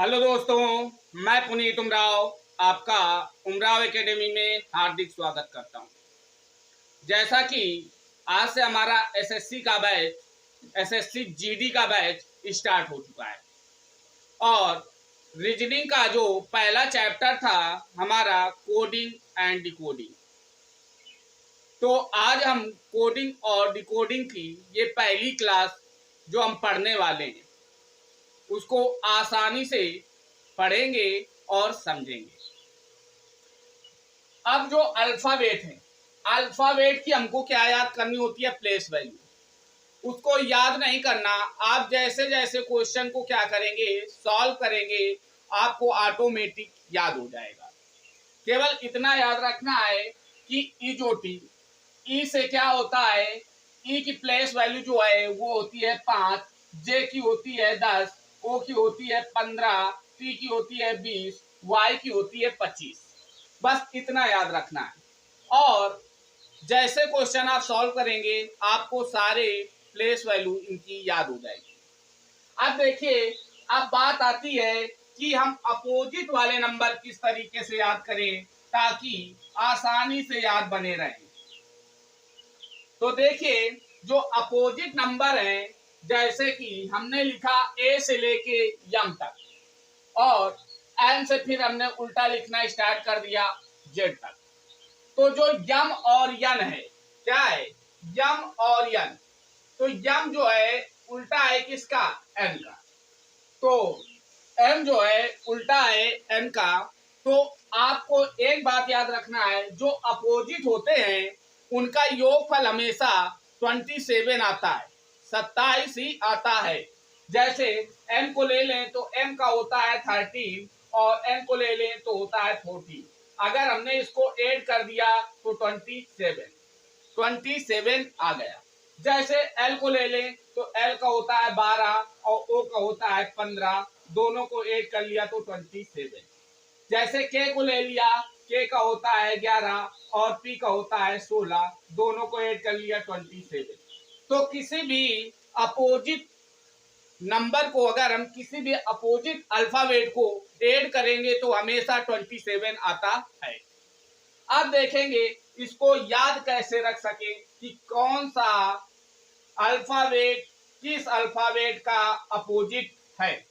Hello दोस्तों, मैं पुनीत उमराव आपका उमराव एकेडमी में हार्दिक स्वागत करता हूं। जैसा कि आज से हमारा एसएससी जीडी का बैच स्टार्ट हो चुका है और रीजनिंग का जो पहला चैप्टर था हमारा कोडिंग एंड डिकोडिंग। तो आज हम कोडिंग और डिकोडिंग की ये पहली क्लास जो हम पढ़ने वाले हैं उसको आसानी से पढ़ेंगे और समझेंगे। अब जो अल्फ़ाबेट है, अल्फ़ाबेट की हमको क्या याद करनी होती है? Place value. उसको याद नहीं करना, आप जैसे जैसे क्वेश्चन को क्या करेंगे, सॉल्व करेंगे, आपको ऑटोमेटिक याद हो जाएगा। केवल इतना याद रखना है कि इजोटी, ई से क्या होता है, ई की प्लेस वैल्यू जो है वो होती है 5, जे की होती है 10, ओ की होती है 15, टी की होती है 20, वाई की होती है 25। बस इतना याद रखना है और जैसे क्वेश्चन आप सॉल्व करेंगे आपको सारे प्लेस वैल्यू इनकी याद हो जाएगी। अब देखिए, अब बात आती है कि हम अपोजिट वाले नंबर किस तरीके से याद करें ताकि आसानी से याद बने रहे। तो देखिए, जो अपोजिट नंबर है, जैसे कि हमने लिखा ए से लेके यम तक और एन से फिर हमने उल्टा लिखना स्टार्ट कर दिया जेड तक। तो जो यम और यन है, क्या है? यम और यन। तो यम जो है उल्टा है किसका? एन का। तो एम जो है उल्टा है एन का। तो आपको एक बात याद रखना है, जो अपोजिट होते हैं उनका योगफल हमेशा 27 आता है, 27 ही आता है। जैसे एम को ले लें तो एम का होता है 13 और एन को ले लें तो होता है 14। अगर हमने इसको ऐड कर दिया तो 27 आ गया। जैसे एल को ले लें तो एल का होता है 12 और ओ का होता है 15, दोनों को ऐड कर लिया तो 27। जैसे के को ले लिया, के का होता है 11 और पी का होता है 16, दोनों को ऐड कर लिया 27। तो किसी भी अपोजिट नंबर को अगर हम किसी भी अपोजिट अल्फाबेट को ऐड करेंगे तो हमेशा 27 आता है। अब देखेंगे इसको याद कैसे रख सके कि कौन सा अल्फाबेट किस अल्फाबेट का अपोजिट है।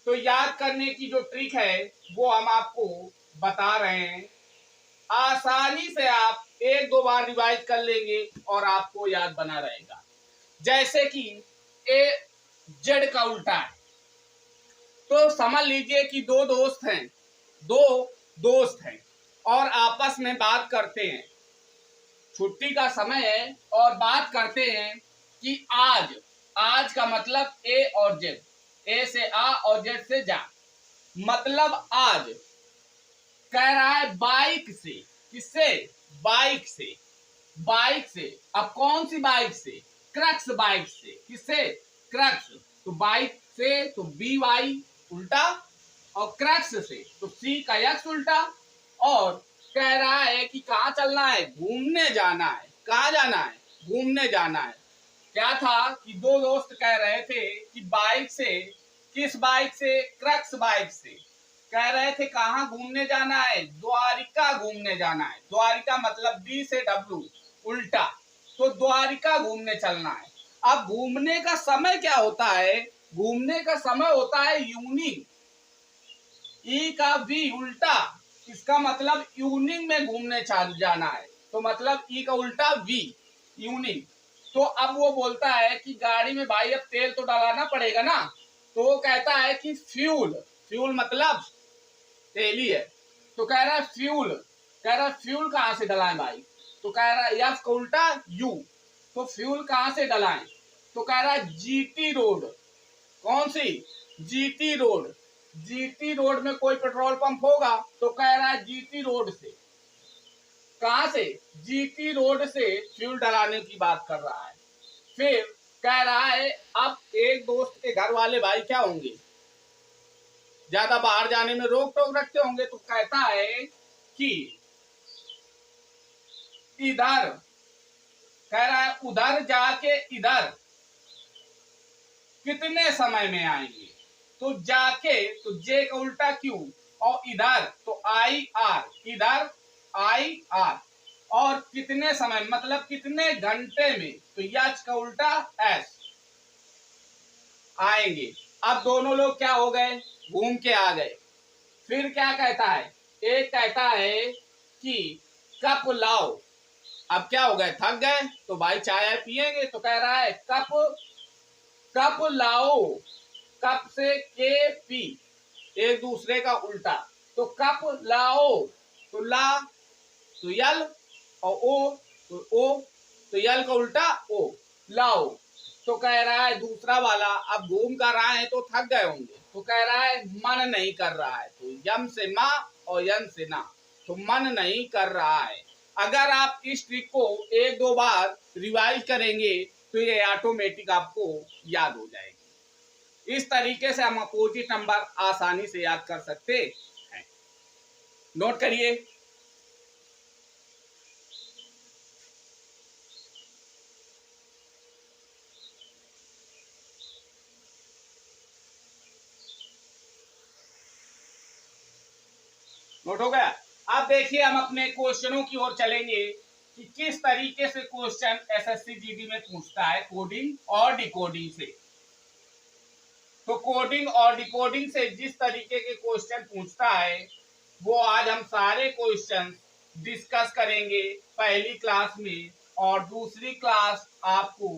तो याद करने की जो ट्रिक है वो हम आपको बता रहे हैं। आसानी से आप एक दो बार रिवाइज कर लेंगे और आपको याद बना रहेगा। जैसे कि ए जेड का उल्टा है, तो समझ लीजिए कि दो दोस्त हैं और आपस में बात करते हैं। छुट्टी का समय है और बात करते हैं कि आज का मतलब ए और जेड, ए से आ और जेड से जा, मतलब आज। कह रहा है बाइक से। किससे? बाइक से। बाइक से। अब कौन सी बाइक से? क्रक्स बाइक से। किससे? क्रक्स। तो बाइक से तो बी वाई उल्टा और क्रक्स से तो सी का एक्स उल्टा। और कह रहा है कि कहाँ चलना है? घूमने जाना है। कहाँ जाना है? घूमने जाना है। क्या था कि दो दोस्त कह रहे थे कि बाइक से, किस बाइक से? क्रक्स बाइक से। कह रहे थे कहाँ घूमने जाना है? द्वारिका घूमने जाना है। द्वारिका मतलब डी से डब्ल्यू उल्टा, तो द्वारिका घूमने चलना है। अब घूमने का समय क्या होता है? घूमने का समय होता है इवनिंग। ई का वी उल्टा, इसका मतलब इवनिंग में घूमने जाना है, तो मतलब ई का उल्टा वी, इवनिंग। तो अब वो बोलता है कि गाड़ी में भाई अब तेल तो डालना पड़ेगा ना, तो वो कहता है कि फ्यूल। फ्यूल मतलब तेल ही है। तो कह रहा है फ्यूल। कह रहा है फ्यूल कहाँ से डलाएं भाई? तो कह रहा है एफ का उल्टा यू, तो फ्यूल कहाँ से डलाएं? तो कह रहा है जीटी रोड। कौन सी? GT road. जीटी रोड में कोई पेट्रोल पंप होगा, तो कह रहा है जीटी रोड से। कहां से? जीटी रोड से फ्यूल डलाने की बात कर रहा है। फिर कह रहा है अब एक दोस्त के घर वाले भाई क्या होंगे, ज्यादा बाहर जाने में रोक टोक रखते होंगे, तो कहता है कि इधर, कह रहा है उधर जाके इधर कितने समय में आएंगे? तो जाके तो जे का उल्टा क्यू, और इधर तो आई आर, इधर आई आर, और कितने समय मतलब कितने घंटे में, तो यच का उल्टा एस आएंगे। अब दोनों लोग क्या हो गए, घूम के आ गए। फिर क्या कहता है, एक कहता है कि कप लाओ। अब क्या हो गए, थक गए तो भाई चाय पिएंगे, तो कह रहा है कप, कप लाओ, कप से के पी, एक दूसरे का उल्टा, तो कप लाओ, तो ला तो यल, और ओ तो ओ, तो यल का उल्टा ओ, लाओ। तो कह रहा है दूसरा वाला, अब घूम कर आए हैं तो थक गए होंगे, तो कह रहा है मन नहीं कर रहा है, तो यम से माँ और यन से ना, तो मन नहीं कर रहा है। अगर आप इस ट्रिक को एक दो बार रिवाइज करेंगे तो ये ऑटोमेटिक आपको याद हो जाएगी। इस तरीके से हम अपोजिट नंबर आसानी से याद कर सकते हैं। नोट करिए। नोट हो गया। अब देखिए हम अपने क्वेश्चनों की ओर चलेंगे कि किस तरीके से क्वेश्चन एसएससी जीडी में पूछता है कोडिंग और डिकोडिंग से। तो कोडिंग और डिकोडिंग से जिस तरीके के क्वेश्चन पूछता है वो आज हम सारे क्वेश्चन डिस्कस करेंगे पहली क्लास में, और दूसरी क्लास आपको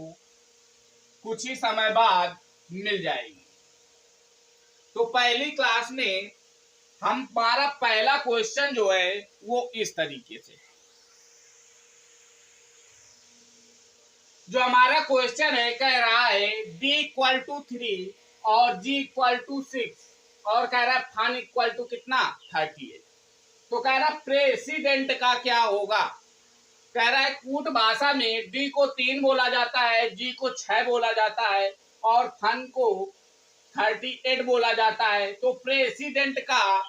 कुछ ही समय बाद मिल जाएगी। तो पहली क्लास में हमारा पहला क्वेश्चन जो है वो इस तरीके से, जो हमारा क्वेश्चन है कह रहा है d इक्वल टू 3 और g इक्वल टू 6, और कह रहा है फन इक्वल टू कितना 38। तो कह रहा है प्रेसिडेंट का क्या होगा। कह रहा है कूट भाषा में d को 3 बोला जाता है, g को 6 बोला जाता है, और फन को 38 बोला जाता है। तो प्रेसिडेंट का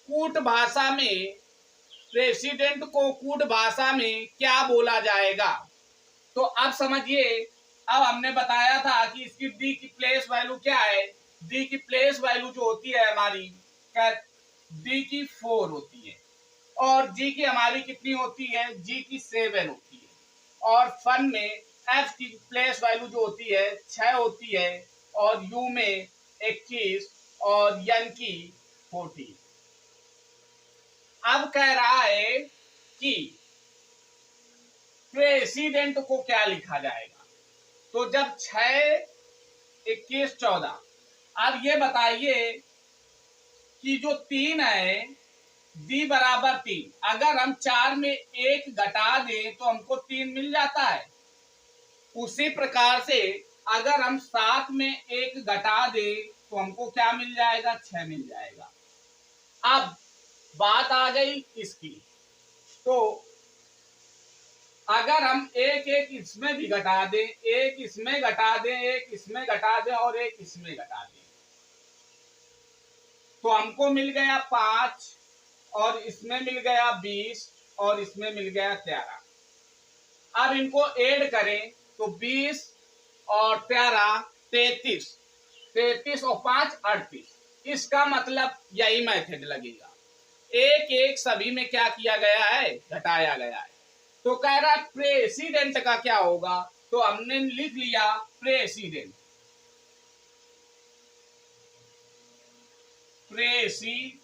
कूट भाषा में, प्रेसिडेंट को कूट भाषा में क्या बोला जाएगा। तो अब समझिए, अब हमने बताया था कि इसकी डी की प्लेस वैल्यू क्या है। डी की प्लेस वैल्यू जो होती है हमारी, डी की 4 होती है, और जी की हमारी कितनी होती है, जी की 7 होती है, और फन में एफ की प्लेस वैल्यू जो होती है 6 होती है, और यू में 21 और यन की 40। अब कह रहा है कि प्रेसिडेंट को क्या लिखा जाएगा। तो जब 6, 21, 14, अब ये बताइए कि जो 3 है, डी बराबर 3, अगर हम 4 में 1 घटा दें तो हमको 3 मिल जाता है। उसी प्रकार से अगर हम 7 में 1 घटा दें तो हमको क्या मिल जाएगा, 6 मिल जाएगा। अब बात आ गई इसकी, तो अगर हम एक एक इसमें भी घटा दें, एक इसमें घटा दें, एक इसमें घटा दें, और एक इसमें घटा दें, तो हमको मिल गया 5, और इसमें मिल गया 20, और इसमें मिल गया 13। अब इनको ऐड करें तो 20 और 13 33, 33 और 5 38। इसका मतलब यही मेथड लगेगा, एक एक सभी में क्या किया गया है, घटाया गया है। तो कह रहा है प्रेसिडेंट का क्या होगा, तो हमने लिख लिया प्रेसिडेंट, प्रेसिडेंट,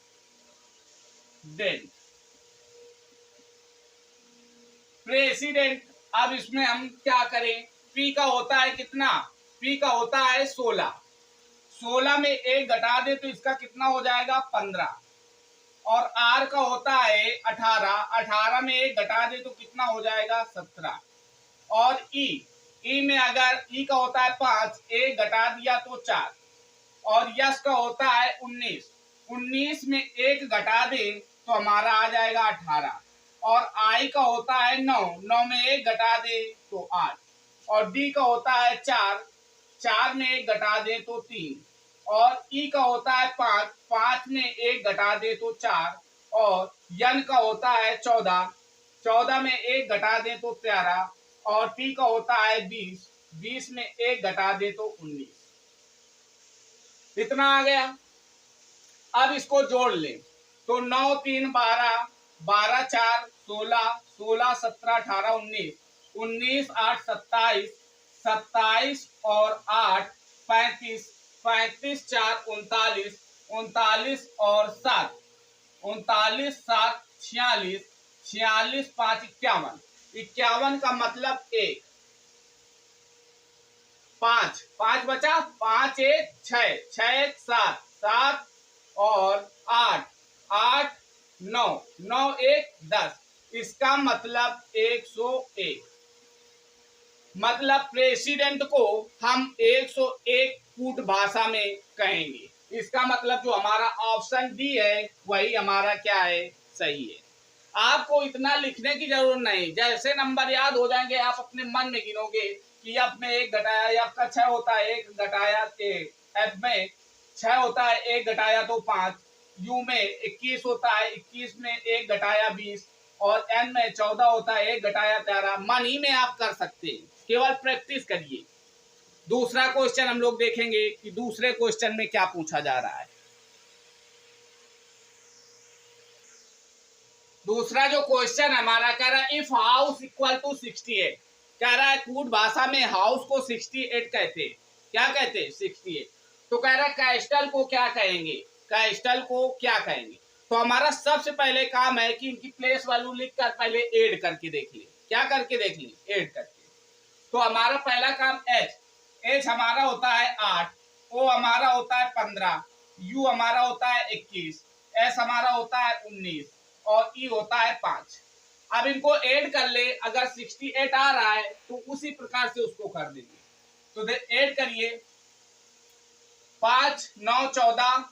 प्रेसिडेंट। अब इसमें हम क्या करें, पी का होता है कितना, पी का होता है 16, 16 में 1 घटा दे तो इसका कितना हो जाएगा 15, और आर का होता है 18, 18 में 1 घटा दे तो कितना हो जाएगा 17, और ई में अगर ई का होता है 5, 1 घटा दिया तो 4, और यस का होता है 19, 19 में 1 घटा दे तो हमारा आ जाएगा 18, और आई का होता है 9, 9 में 1 घटा दे तो 8, और डी का होता है 4, 4 में 1 घटा दे तो 3, और ई का होता है 5, 5 में 1 घटा दे तो 4, और यन का होता है 14, 14 में 1 घटा दे तो 13, और टी का होता है 20, 20 में 1 घटा दे तो 19। इतना आ गया। अब इसको जोड़ लें तो 9 3 12, 12 4 16, 16 17 18 19, 19 8 27, 27 और 8 35, 35 4 39, 39 और 7, 39 7 46, 46 5 51, 51 का मतलब 1, 5 5 बचा, 5 1 6, 6 1 7, 7 और 8, 8 9, 9 1 10, इसका मतलब 101। मतलब प्रेसिडेंट को हम 101 कूट भाषा में कहेंगे। इसका मतलब जो हमारा ऑप्शन डी है वही हमारा क्या है, सही है। आपको इतना लिखने की जरूरत नहीं, जैसे नंबर याद हो जाएंगे आप अपने मन में गिनोगे कि एफ में 1 घटाया, एफ का 6 होता है, 1 घटाया, एफ में 6 होता है, 1 घटाया तो 5, यू में 21 होता है, 21 में 1 घटाया 20, और एन में 14 होता है, 1 घटाया 13। मन ही में आप कर सकते हैं, केवल प्रैक्टिस करिए। दूसरा क्वेश्चन हम लोग देखेंगे कि दूसरे क्वेश्चन में क्या पूछा जा रहा है। दूसरा जो क्वेश्चन हमारा कह रहा है इफ हाउस इक्वल टू 68, कह रहा है कूट भाषा में हाउस को 68 कहते हैं। क्या कहते हैं? 68। तो कह रहा है कैस्टल को क्या कहेंगे, कैस्टल को क्या कहेंगे। तो हमारा सबसे पहले काम है कि इनकी प्लेस वैल्यू लिखकर पहले ऐड करके देख ले। क्या करके देख ले? ऐड करके। तो हमारा पहला काम एच, एच हमारा होता है 8, ओ हमारा होता है 15, यू हमारा होता है 21, एस हमारा होता है 19 और ई होता है 5। अब इनको ऐड कर ले, अगर 68 आ रहा है तो उसी प्रकार से उसको कर देंगे। तो ऐड करिए, 5 9 14,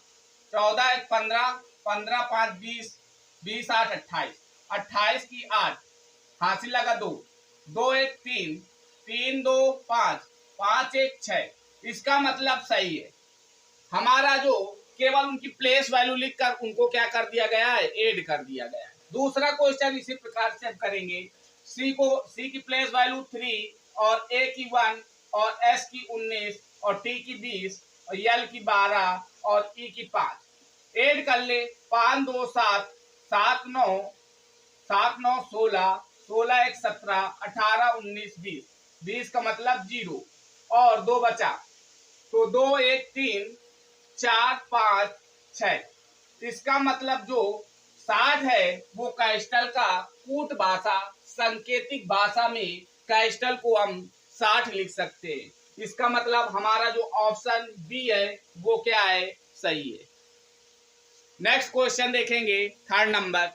14 1 15, 15 5 20, 20 8 28, 28 की 8, हासिल लगा 2, 2 1 3, 3 2 5, 5 1 6। इसका मतलब सही है। हमारा जो केवल उनकी प्लेस वैल्यू लिखकर उनको क्या कर दिया गया है, ऐड कर दिया गया है। दूसरा क्वेश्चन इसी प्रकार से हम करेंगे। सी की प्लेस वैल्यू 3 और ए की 1 और एस की 19 और टी की 20 और एल की 12 और ई की 5। ऐड कर ले, 5 2 7, 7 9, 7 9 16, 16 1 17, 18 19 20, 20 का मतलब 0 और 2 बचा। तो 2 1 3, 4 5 6। इसका मतलब जो 60 है वो कैस्टल का कूट भाषा सांकेतिक भाषा में कैस्टल को हम 60 लिख सकते हैं। इसका मतलब हमारा जो ऑप्शन बी है वो क्या है, सही है। नेक्स्ट क्वेश्चन देखेंगे, थर्ड नंबर।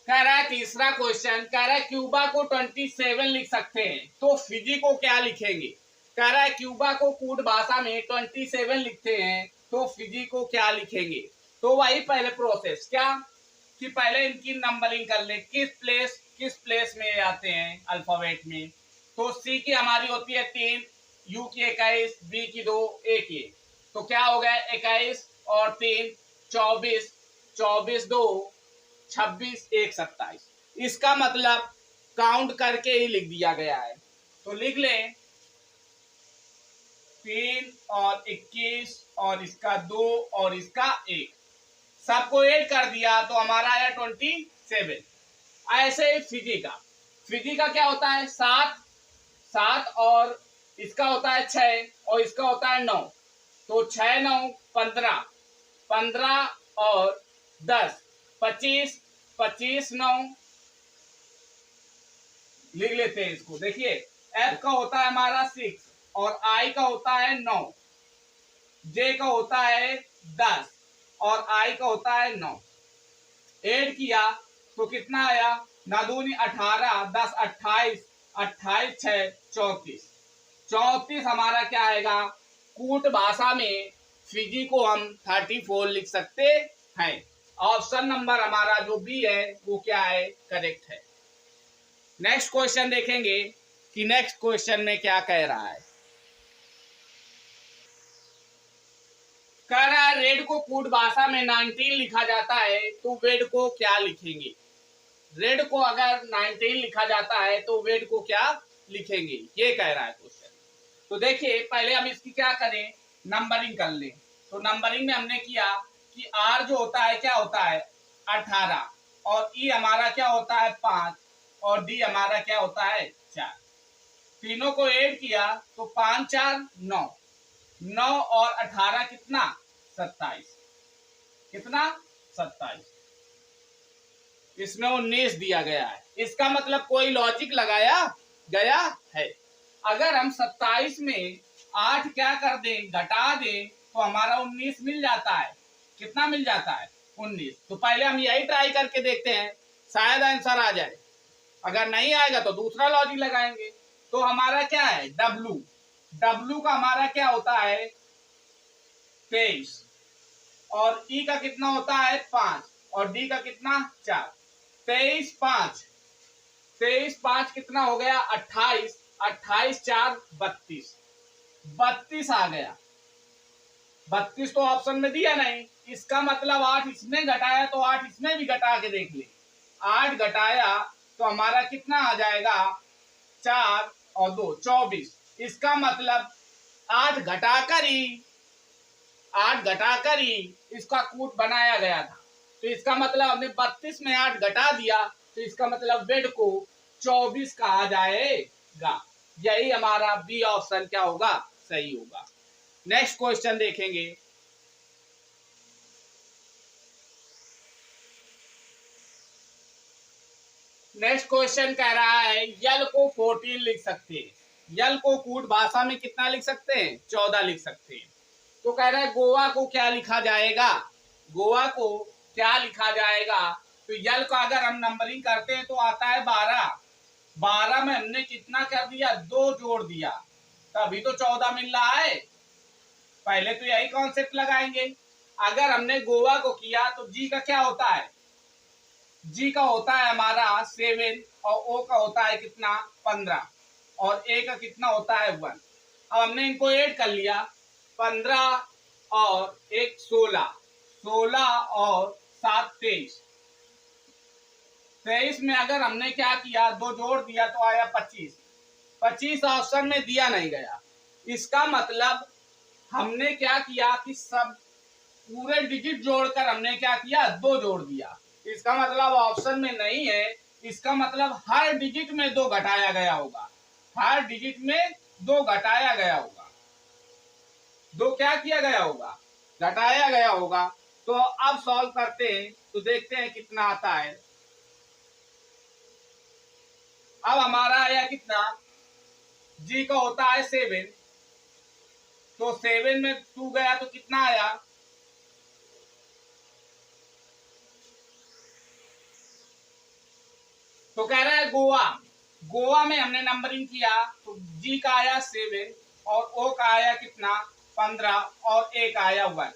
कह रहा है तीसरा क्वेश्चन, कह रहा है क्यूबा को 27 लिख सकते हैं, तो फिजी को क्या लिखेंगे। कह रहा है क्यूबा को कूट भाषा में 27 लिखते हैं तो फिजी को क्या लिखेंगे। तो वही पहले प्रोसेस क्या कि पहले इनकी नंबरिंग कर ले, किस प्लेस में आते हैं अल्फाबेट में। तो सी की हमारी होती है 3, यू की 21, बी की 2, ए की 1। तो क्या हो गया, 21 और 3 24, 24 2 26 1 27। इसका मतलब काउंट करके ही लिख दिया गया है। तो लिख लें 3 और 21 और इसका 2 और इसका 1, सबको ऐड कर दिया तो हमारा आया 27। ऐसे ही फिजी का क्या होता है, 7, 7 और इसका होता है 6 और इसका होता है 9। तो 6 9 15, 15 और 10 25, 25 9। लिख लेते हैं इसको। देखिए एफ का होता है हमारा 6 और आई का होता है 9, जे का होता है 10 और आई का होता है 9। ऐड किया तो कितना आया, ना दूनी 18, 10 28, 28 6 34। 34 हमारा क्या आएगा, कूट भाषा में फिजी को हम 34 लिख सकते हैं। ऑप्शन नंबर हमारा जो बी है वो क्या है, करेक्ट है। नेक्स्ट क्वेश्चन देखेंगे कि नेक्स्ट क्वेश्चन में क्या कह रहा है। कह रहा है रेड को कूट भाषा में 19 लिखा जाता है तो वेड को क्या लिखेंगे। रेड को अगर 19 लिखा जाता है तो वेड को क्या लिखेंगे, ये कह रहा है क्वेश्चन। तो देखिए पहले हम इसकी क्या करें, नंबरिंग कर लें। तो नंबरिंग में हमने किया कि आर जो होता है क्या होता है 18 और ई हमारा क्या होता है 5 और डी हमारा क्या होता है 4। तीनों को ऐड किया तो 5 4 9, 9 और 18 कितना 27, कितना 27। इसमें 19 दिया गया है, इसका मतलब कोई लॉजिक लगाया गया है। अगर हम 27 में 8 क्या कर दें घटा दें तो हमारा 19 मिल जाता है। कितना मिल जाता है 19। तो पहले हम यही ट्राई करके देखते हैं, शायद आंसर आ जाए। अगर नहीं आएगा तो दूसरा लॉजिक लगाएंगे। तो हमारा क्या है W, W का हमारा क्या होता है 23 और E का कितना होता है 5 और D का कितना 4। 23 5, 23 5 कितना हो गया 28, 28 4 32, 32 आ गया। 32 तो ऑप्शन में दिया नहीं, इसका मतलब 8 इसमें घटाया तो 8 इसमें भी घटा के देख ले। 8 घटाया तो हमारा कितना आ जाएगा 4 और 2 24। इसका मतलब 8 घटाकर ही इसका कूट बनाया गया था। तो इसका मतलब हमने 32 में 8 घटा दिया तो इसका मतलब बेड को 24 कहा जाएगा। यही हमारा बी ऑप्शन क्या होगा सही होगा। नेक्स्ट क्वेश्चन देखेंगे। नेक्स्ट क्वेश्चन कह रहा है यल को 14 लिख सकते हैं, यल को कूट भाषा में कितना लिख सकते हैं 14 लिख सकते हैं। तो कह रहा है गोवा को क्या लिखा जाएगा, गोवा को क्या लिखा जाएगा। तो यल को अगर हम नंबरिंग करते हैं तो आता है 12, 12 में हमने कितना कर दिया 2 जोड़ दिया तभी तो 14 मिल रहा है। पहले तो यही कॉन्सेप्ट लगाएंगे। अगर हमने गोवा को किया तो जी का क्या होता है, जी का होता है हमारा 7 और ओ का होता है कितना 15 और ए का कितना होता है 1। अब हमने इनको ऐड कर लिया 15 और 1 16, 16 और 7 23, 23 में अगर हमने क्या किया 2 जोड़ दिया तो आया 25, 25 ऑप्शन में दिया नहीं गया। इसका मतलब हमने क्या किया कि सब पूरे डिजिट जोड़कर हमने क्या किया 2 जोड़ दिया। इसका मतलब ऑप्शन में नहीं है, इसका मतलब हर डिजिट में 2 घटाया गया होगा, हर डिजिट में 2 घटाया गया होगा, 2 क्या किया गया होगा घटाया गया होगा। तो अब सॉल्व करते हैं तो देखते हैं कितना आता है। अब हमारा आया कितना, जी का होता है 7 तो 7 में 2 गया तो कितना आया, तो कह रहा है गोवा, गोवा में हमने नंबरिंग किया तो जी का आया 7 और ओ का आया कितना 15 और ए का आया 1।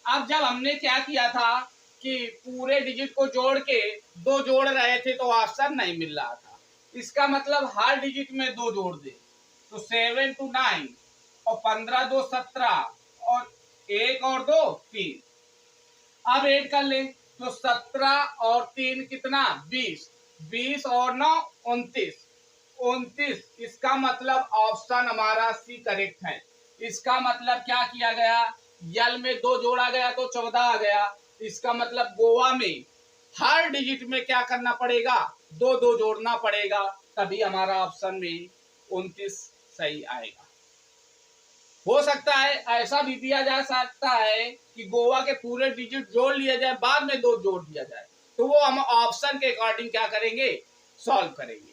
अब जब हमने क्या किया था कि पूरे डिजिट को जोड़ के 2 जोड़ रहे थे तो ऑप्शन नहीं मिल रहा था। इसका मतलब हर डिजिट में 2 जोड़ दे तो 7 to 9 और 15 2 17 और 1 और 2 3। अब ऐड कर ले तो 17 और 3 कितना 20, 20 और 9 29, 29। इसका मतलब ऑप्शन हमारा सी करेक्ट है। इसका मतलब क्या किया गया, यल में 2 जोड़ा गया तो 14 आ गया। इसका मतलब गोवा में हर डिजिट में क्या करना पड़ेगा 2 2 जोड़ना पड़ेगा तभी हमारा ऑप्शन में 29 सही आएगा। हो सकता है ऐसा भी दिया जा सकता है कि गोवा के पूरे डिजिट जोड़ लिया जाए बाद में 2 जोड़ दिया जाए, तो वो हम ऑप्शन के अकॉर्डिंग क्या करेंगे सॉल्व करेंगे।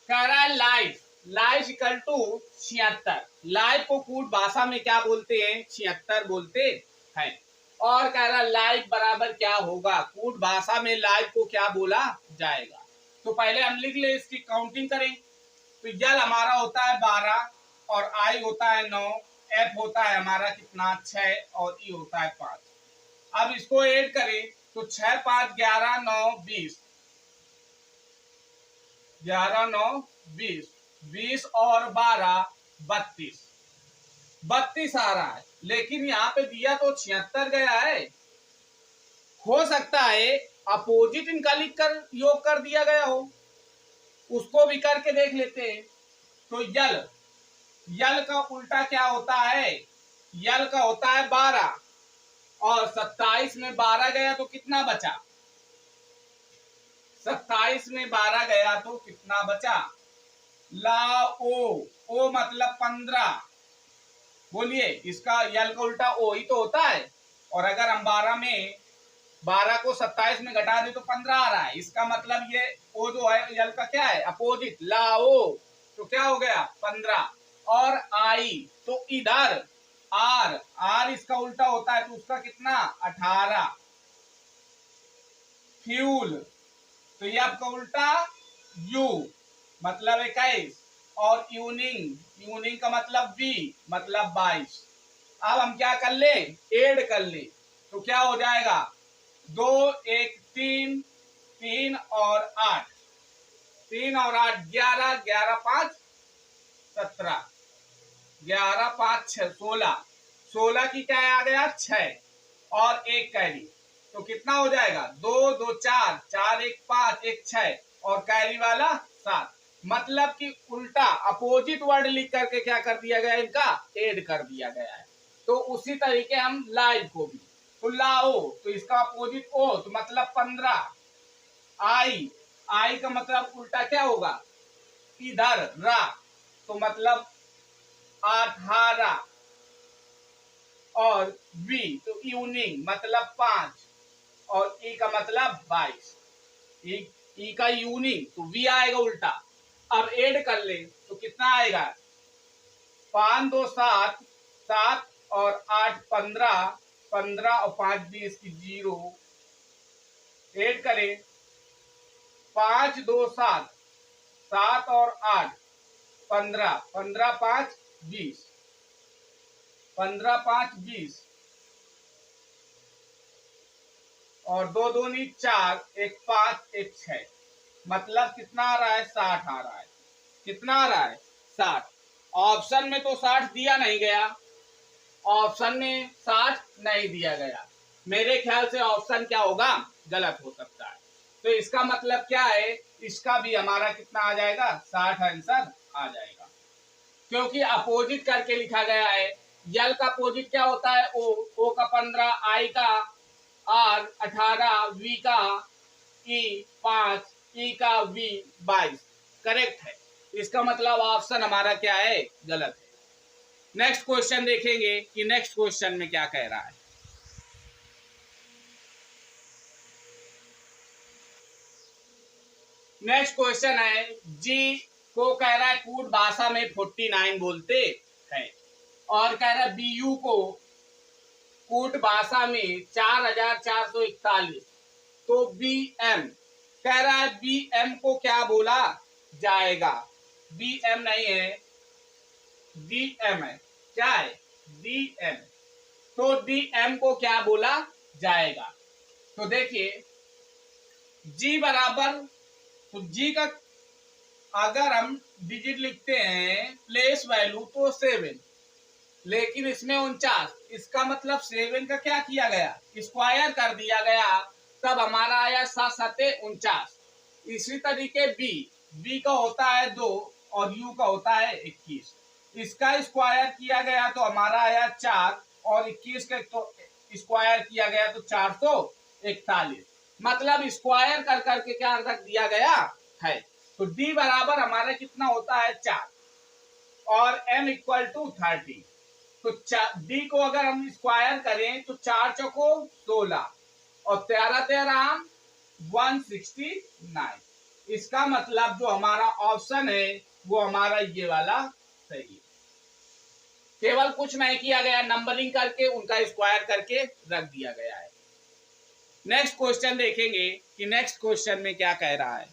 कह रहा है life, life equal to 76, life को कूट भाषा में क्या बोलते हैं 76 बोलते हैं। और कह रहा है लाइफ बराबर क्या होगा, कूट भाषा में लाइफ को क्या बोला जाएगा। तो पहले हम लिख ले इसकी काउंटिंग करें। तो यल हमारा होता है 12 और आई होता है 9, एफ होता है हमारा कितना 6 और ई होता है 5। अब इसको ऐड करें तो 6 5 11 9 20, 11 9 20, 20 और 12 32, 32 आ रहा है। लेकिन यहाँ पे दिया तो 76 गया है। हो सकता है अपोजिट इनका लिख कर योग कर दिया गया हो, उसको भी करके देख लेते हैं। तो यल का उल्टा क्या होता है? यल का होता है 12 और 27 में 12 गया तो कितना बचा? 27 में 12 गया तो कितना बचा? ओ मतलब 15। बोलिए, इसका यल का उल्टा ओ ही तो होता है। और अगर हम 12 को 27 में घटा दे तो 15 आ रहा है। इसका मतलब ये ओ जो है यल का क्या है? अपोजिट, लाओ। तो क्या हो गया? 15। और आई तो इधर आर इसका उल्टा होता है तो उसका कितना? 18। फ्यूल तो ये आपका उल्टा यू मतलब 21। और यूनिंग का मतलब बी मतलब 22। अब हम क्या कर ले? ऐड कर ले। तो क्या हो जाएगा? 2 1 3 3 और 8, 3 और 8 11, 11 5 17, 11 5 6 16, 16 की क्या आ गया? 6 और 1 कैरी। तो कितना हो जाएगा? 2 2 4, 4 1 5 1 6 और कैरी वाला 7। मतलब कि उल्टा अपोजिट वर्ड लिख करके क्या कर दिया गया? इनका ऐड कर दिया गया है। तो उसी तरीके हम लाइव को भी, तो लाओ तो इसका अपोजिट ओ तो मतलब 15। आई का मतलब उल्टा क्या होगा? इधर रा तो मतलब 18। और वी तो यूनिंग मतलब 5 और ई का मतलब 22। ई का यूनिंग तो वी आएगा उल्टा। अब ऐड कर ले तो कितना आएगा? 5 2 7, 7 और 8 15, 15 और 5 20 की 0। ऐड करें 5 2 7, 7 और 8 15, 15 5 20, 15 5 20 और 2 दूनी 4, 1 5 1 6। मतलब कितना आ रहा है? 60 आ रहा है। कितना आ रहा है? 60। ऑप्शन में तो 60 दिया नहीं गया, ऑप्शन में 60 नहीं दिया गया। मेरे ख्याल से ऑप्शन क्या होगा? गलत हो सकता है। तो इसका मतलब क्या है? इसका भी हमारा कितना आ जाएगा? 60 आंसर आ जाएगा, क्योंकि अपोजिट करके लिखा गया है। यल का अपोजिट क्या होता है? ओ का 15, आई का आर 18, वी का ई 5, ई का वी 22। करेक्ट है। इसका मतलब ऑप्शन हमारा क्या है? गलत है। नेक्स्ट क्वेश्चन देखेंगे कि नेक्स्ट क्वेश्चन में क्या कह रहा है। नेक्स्ट क्वेश्चन है जी को कह रहा है कूट भाषा में 49 बोलते हैं, और कह रहा है बीयू को कूट भाषा में 4441। तो बीएम कह रहा है बीएम को क्या बोला जाएगा? बीएम नहीं है, डीएम है। क्या है? डीएम। तो डीएम को क्या बोला जाएगा? तो देखिए जी बराबर, तो जी का अगर हम डिजिट लिखते हैं प्लेस वैल्यू तो 7, लेकिन इसमें 49। इसका मतलब 7 का क्या किया गया? स्क्वायर कर दिया गया, तब हमारा आया 7 7 49। इसी तरीके बी का होता है 2 और यू का होता है 21। इसका स्क्वायर किया गया तो हमारा आया 4 और 21 का तो स्क्वायर किया गया तो 441। मतलब स्क्वायर कर करके क्या रख दिया गया है। तो डी बराबर हमारा कितना होता है? 4 और m इक्वल टू 30। तो डी को अगर हम स्क्वायर करें तो 4 चौको 16 और 13 13 169। इसका मतलब जो हमारा ऑप्शन है वो हमारा ये वाला सही है। केवल कुछ नहीं किया गया, नंबरिंग करके उनका स्क्वायर करके रख दिया गया है। नेक्स्ट क्वेश्चन देखेंगे कि नेक्स्ट क्वेश्चन में क्या कह रहा है।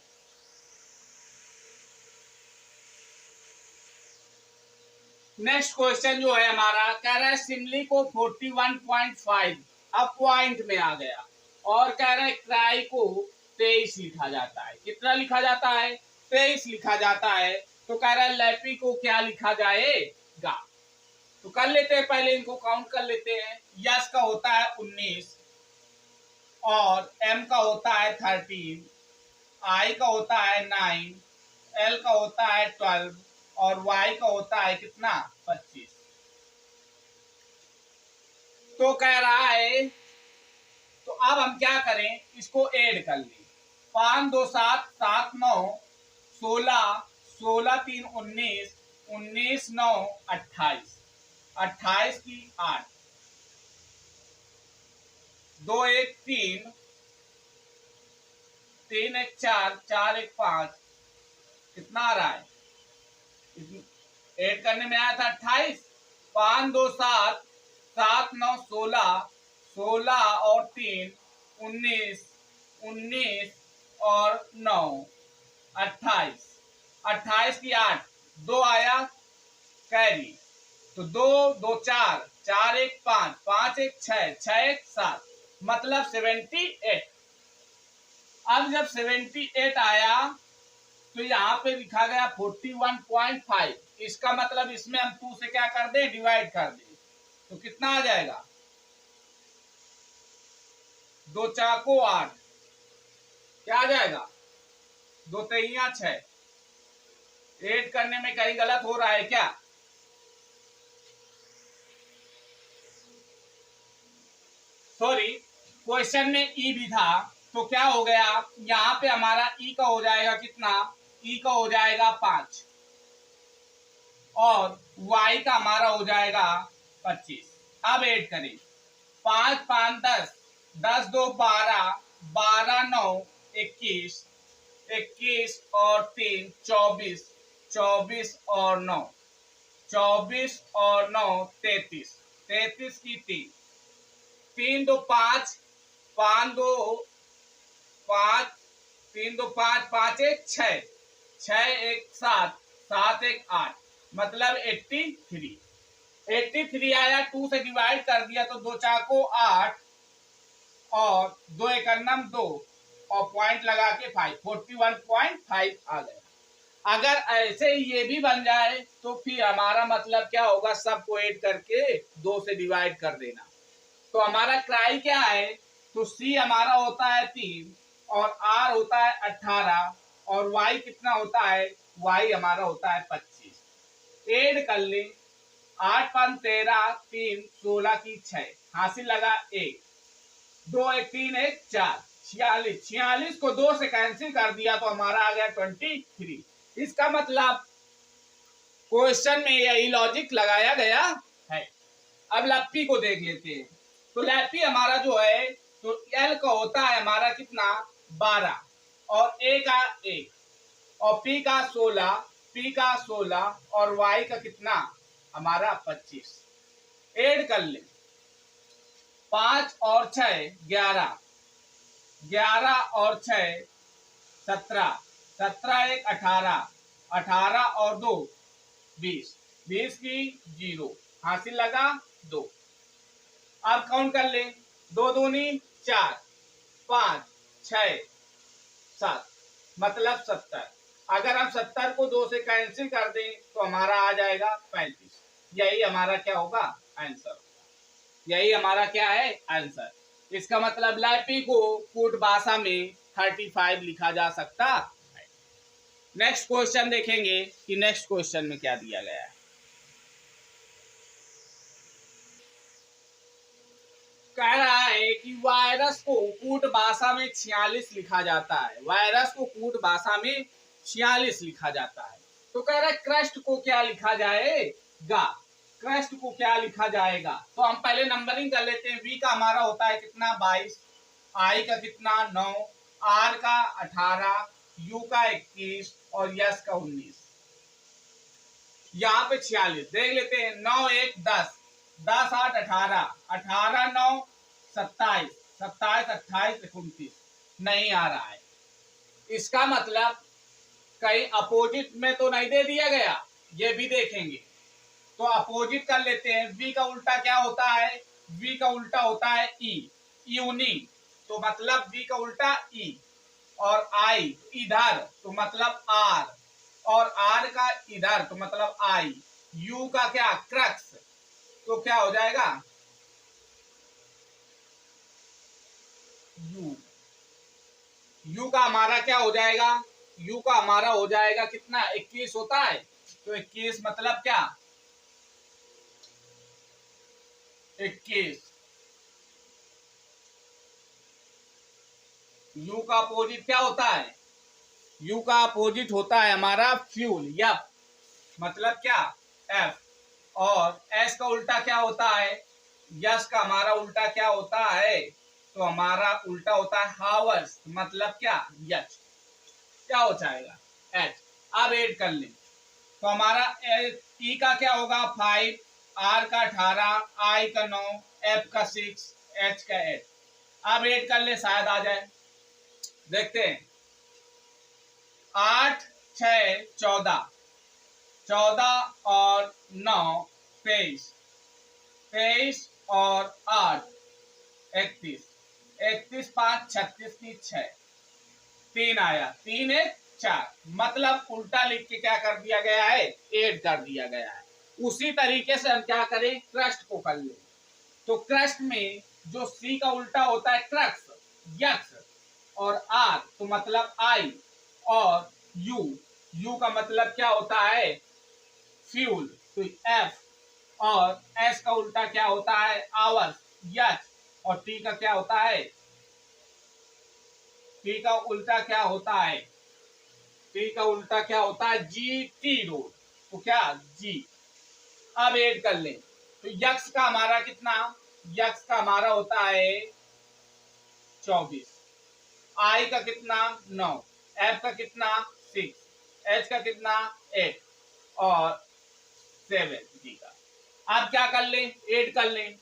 नेक्स्ट क्वेश्चन जो है हमारा कह रहा है सिमली को 41.5 अब पॉइंट में आ गया, और कह रहा है क्राई को 23 लिखा जाता है। कितना लिखा जाता है? 23 लिखा जाता है। तो कह रहा है लैपी को क्या लिखा जाएगा? तो कर लेते हैं, पहले इनको काउंट कर लेते हैं। यस का होता है 19, और m का होता है 13, i का होता है 9, l का होता है 12 और y का होता है कितना 25। तो कह रहा है, तो अब हम क्या करें, इसको ऐड कर लें। 5 2 7 7 9 16, 16 3 19, 19 9 28, 28 की 8, 2 1 3, 3 1 4, 4 1 5, कितना आ रहा है, ऐड करने में आया था 28। 5 2 7, 7 9 16, 16 और 3 19, 19 और 9 28, 28 की 8, 2 आया कैरी, तो 2 2 4, 4 1 5, 5 1 6, 6 1 7, मतलब 78। अब जब 78 आया तो यहाँ पे लिखा गया 41.5, इसका मतलब इसमें हम 2 से क्या कर दें, डिवाइड कर दें, तो कितना आ जाएगा, 2 चाको 8, क्या आ जाएगा, 2 तिहिया 6। ऐड करने में कहीं गलत हो रहा है क्या, सॉरी, क्वेश्चन में ई भी था तो क्या हो गया, यहाँ पे हमारा ई का हो जाएगा कितना, ई का हो जाएगा 5 और y का हमारा हो जाएगा 25। अब ऐड करें, 5 5 10, 10 2 12, 12 9 21, 21 और 3 24, 24 और 9, 24 और 9 33, 33 की 3, 3 2 5, 5 2 5, 3 2 5, 5 1 6, 6 1 7, 7 1 8, मतलब 83। 83 आया, 2 से डिवाइड कर दिया तो 2 चाको 8 और 2 एकन्नम 2 और पॉइंट लगा के 5, 41.5 आ गया। अगर ऐसे ये भी बन जाए तो फिर हमारा मतलब क्या होगा, सबको ऐड करके 2 से डिवाइड कर देना। तो हमारा क्राई क्या है, तो सी हमारा होता है 3 और आर होता है 18 और वाई कितना होता है, वाई हमारा होता है 25। ऐड कर ले, 8 5 13, 3 16 की 6, हासिल लगा 1, 2 1 3 1 4, 46, 46 को 2 से कैंसिल कर दिया तो हमारा आ गया 23। इसका मतलब क्वेश्चन में यही लॉजिक लगाया गया है। अब लप्पी को देख लेते हैं, तो लप्पी हमारा जो है, तो एल का होता है हमारा कितना 12 और ए का 1 और पी का 16, पी का 16 और वाई का कितना हमारा 25। ऐड कर ले, 5 और 6 11, 11 और 6 17, 17 1 18, 18 और 2 20, 20 की 0, हासिल लगा 2। अब काउंट कर ले, 2 दूनी 4, 5 6 7, मतलब 70। अगर हम 70 को 2 से कैंसिल कर दें तो हमारा आ जाएगा 35। यही हमारा क्या होगा, आंसर। यही हमारा क्या है, आंसर। इसका मतलब लैपी को कूट भाषा में 35 लिखा जा सकता है। नेक्स्ट क्वेश्चन देखेंगे कि नेक्स्ट क्वेश्चन में क्या दिया गया है। कह रहा है कि वायरस को कूट भाषा में 46 लिखा जाता है, वायरस को कूट भाषा में 46 लिखा जाता है। तो कह रहा है क्रस्ट को क्या लिखा जाएगा, क्रस्ट को क्या लिखा जाएगा। तो हम पहले नंबरिंग कर लेते हैं। वी का हमारा होता है कितना 22, आई का कितना 9, आर का 18, यू का 21 और यस का 19। यहाँ पे 46 देख लेते हैं। 9 1 10, 10 8 18, 18 9 27, 27 28 29, नहीं आ रहा है। इसका मतलब कहीं अपोजिट में तो नहीं दे दिया गया, ये भी देखेंगे। तो अपोजिट कर लेते हैं। वी का उल्टा क्या होता है, वी का उल्टा होता है ई, यूनी, तो मतलब वी का उल्टा ई, और आई इधर तो मतलब आर, और आर का इधर तो मतलब आई, यू का क्या क्रक्स, तो क्या हो जाएगा यू, यू का हमारा क्या हो जाएगा, यू का हमारा हो जाएगा कितना 21 होता है, तो 21 मतलब क्या 21, यू का अपोजिट क्या होता है, यू का अपोजिट होता है हमारा फ्यूल, यप मतलब क्या एफ, और एस का उल्टा क्या होता है, यस का हमारा उल्टा क्या होता है, तो हमारा उल्टा होता है हावर्स, मतलब क्या यच, क्या हो जाएगा एच। अब ऐड कर लें तो हमारा ई का क्या होगा 5, आर का 18, आई का 9, एफ का 6, एच का 8। अब ऐड कर ले शायद आ जाए, देखते हैं। 8 6 14, 14 और 9 23, 23 और 8 31, 31 5 36 30 6, 3 आया, 3 1 4, मतलब उल्टा लिख के क्या कर दिया गया है, ऐड कर दिया गया है। उसी तरीके से हम क्या करें, क्रस्ट को कर ले, तो क्रस्ट में जो सी का उल्टा होता है क्रक्स, यक्स, और आर तो मतलब आई, और यू, यू का मतलब क्या होता है फ्यूल, तो एफ, और एस का उल्टा क्या होता है आवर्स, यच, और टी का क्या होता है, टी का उल्टा क्या होता है, टी का उल्टा क्या होता है जी टी रोड, तो क्या जी। अब ऐड कर लें तो यक्स का हमारा कितना, यक्स का हमारा होता है 24, आई का कितना 9, एफ का कितना 6, एच का कितना 8, और 7 जी का। अब क्या कर लें, ऐड कर लें,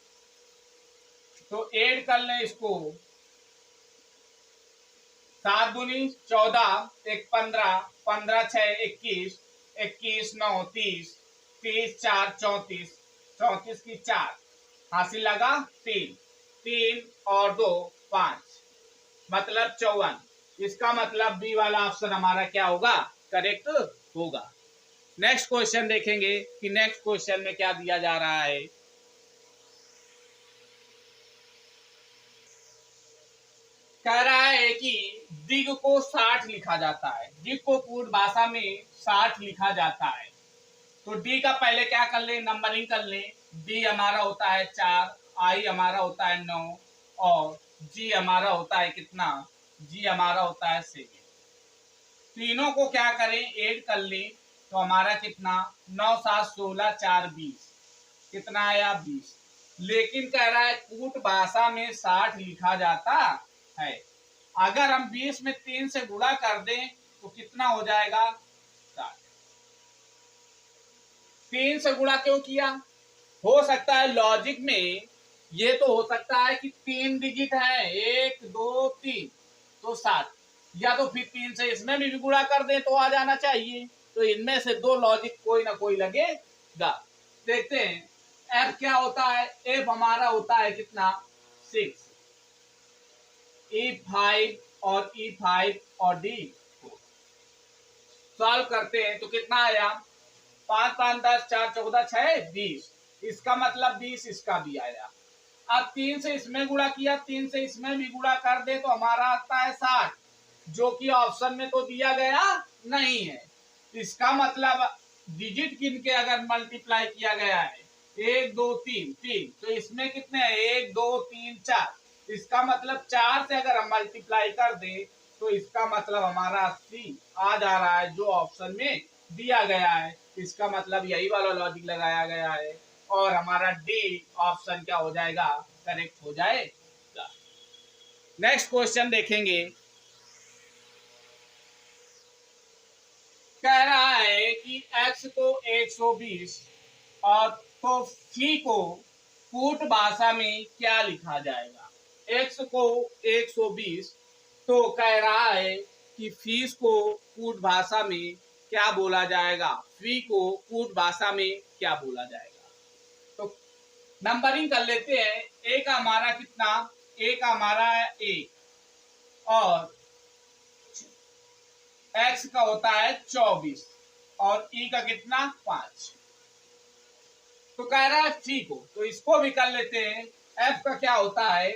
तो ऐड कर लें इसको, 7 दूनी 14, एक 15, 15 6 21, 21 9 30, 30 4 34, 34 की 4, हासिल लगा 3, 3 और 2 5, मतलब 54। इसका मतलब बी वाला ऑप्शन हमारा क्या होगा, करेक्ट होगा। नेक्स्ट क्वेश्चन देखेंगे कि नेक्स्ट क्वेश्चन में क्या दिया जा रहा है। कह रहा है कि दिग को 60 लिखा जाता है, दिग को पूर्ण भाषा में 60 लिखा जाता है, तो डी का पहले क्या कर ले, नंबरिंग कर ले। डी हमारा होता है 4, आई हमारा होता है 9, और जी हमारा होता है कितना, जी हमारा होता है 7। तीनों को क्या करें, ऐड कर ले, तो हमारा कितना 9 7 16 4 20, कितना आया 20। लेकिन कह रहा है कूट भाषा में 60 लिखा जाता है, अगर हम 20 में 3 से गुणा कर दें तो कितना हो जाएगा 60। 3 से गुणा क्यों किया, हो सकता है लॉजिक में ये तो हो सकता है कि 3 डिजिट है 1 2 3, तो 7, या तो फिर 3 से इसमें भी गुणा कर दें तो आ जाना चाहिए, तो इनमें से दो लॉजिक कोई ना कोई लगेगा। देखते हैं एफ क्या होता है, एफ हमारा होता है कितना 6, E5 और E5 और D सॉल्व करते हैं तो कितना आया 5 5 10 4 14 6 20, इसका मतलब 20, इसका भी आया। अब 3 से इसमें गुणा किया, 3 से इसमें भी गुणा कर दे तो हमारा आता है 60, जो कि ऑप्शन में तो दिया गया नहीं है। इसका मतलब डिजिट गिन के अगर मल्टीप्लाई किया गया है 1 2 3 3, तो इसमें कितने हैं 1 2 3 4, इसका मतलब 4 से अगर हम मल्टीप्लाई कर दें तो इसका मतलब हमारा 80 आ जा रहा है, जो ऑप्शन में दिया गया है। इसका मतलब यही वाला लॉजिक लगाया गया है, और हमारा डी ऑप्शन क्या हो जाएगा, करेक्ट हो जाएगा। नेक्स्ट क्वेश्चन देखेंगे। कह रहा है कि x को 120 और तो फी को कूट भाषा में क्या लिखा जाएगा। x को 120, तो कह रहा है कि फीस को कूट भाषा में क्या बोला जाएगा, फी को कूट भाषा में क्या बोला जाएगा। तो नंबरिंग कर लेते हैं, ए का हमारा कितना, ए का हमारा है 1, और एक्स का होता है 24, और ई का कितना 5। तो कह रहा है फी को, तो इसको भी कर लेते हैं। एफ का क्या होता है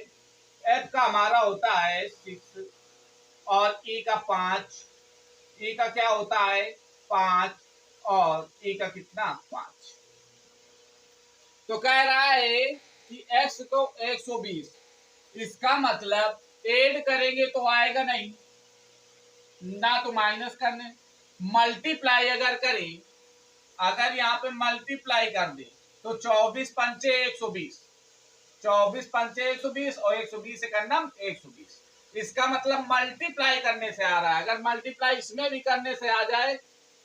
एफ का हमारा होता है 6 और ई का 5, ई का क्या होता है 5 और ई का कितना 5। तो कह रहा है कि x तो 120, इसका मतलब ऐड करेंगे तो आएगा नहीं ना, तो माइनस करने, मल्टीप्लाई अगर करें, अगर यहाँ पे मल्टीप्लाई कर दे तो 24 पंचे 120, 24 पंचे 120 और 120 से करना 120। इसका मतलब मल्टीप्लाई करने से आ रहा है। अगर मल्टीप्लाई इसमें भी करने से आ जाए,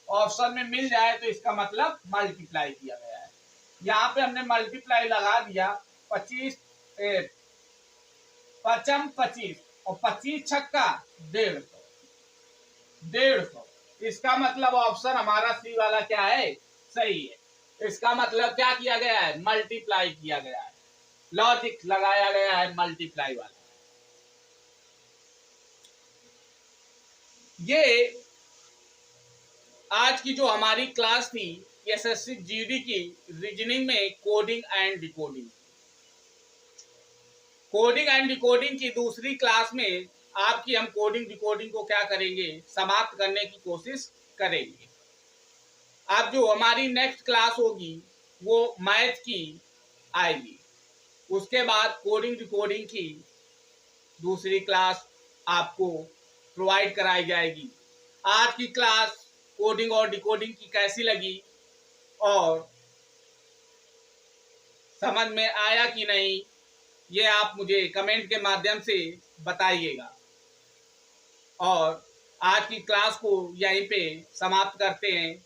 ऑप्शन में मिल जाए, तो इसका मतलब मल्टीप्लाई किया गया है। यहाँ पे हमने मल्टीप्लाई लगा दिया, 25 पचम 25 और 25 छक्का 150, 150। इसका मतलब ऑप्शन हमारा सी वाला क्या है, सही है। इसका मतलब क्या किया गया है, मल्टीप्लाई किया गया है, लॉजिक लगाया गया है मल्टीप्लाई वाला। ये आज की जो हमारी क्लास थी एसएससी जीडी की रीजनिंग में coding and decoding, coding and decoding की दूसरी क्लास में आपकी हम कोडिंग डिकोडिंग को क्या करेंगे, समाप्त करने की कोशिश करेंगे। अब जो हमारी नेक्स्ट क्लास होगी वो मैथ की आएगी, उसके बाद कोडिंग डिकोडिंग की दूसरी क्लास आपको प्रोवाइड कराई जाएगी। आज की क्लास कोडिंग और डिकोडिंग की कैसी लगी और समझ में आया कि नहीं, ये आप मुझे कमेंट के माध्यम से बताइएगा। और आज की क्लास को यहीं पे समाप्त करते हैं।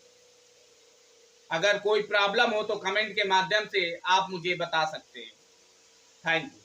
अगर कोई प्रॉब्लम हो तो कमेंट के माध्यम से आप मुझे बता सकते हैं। Thank you.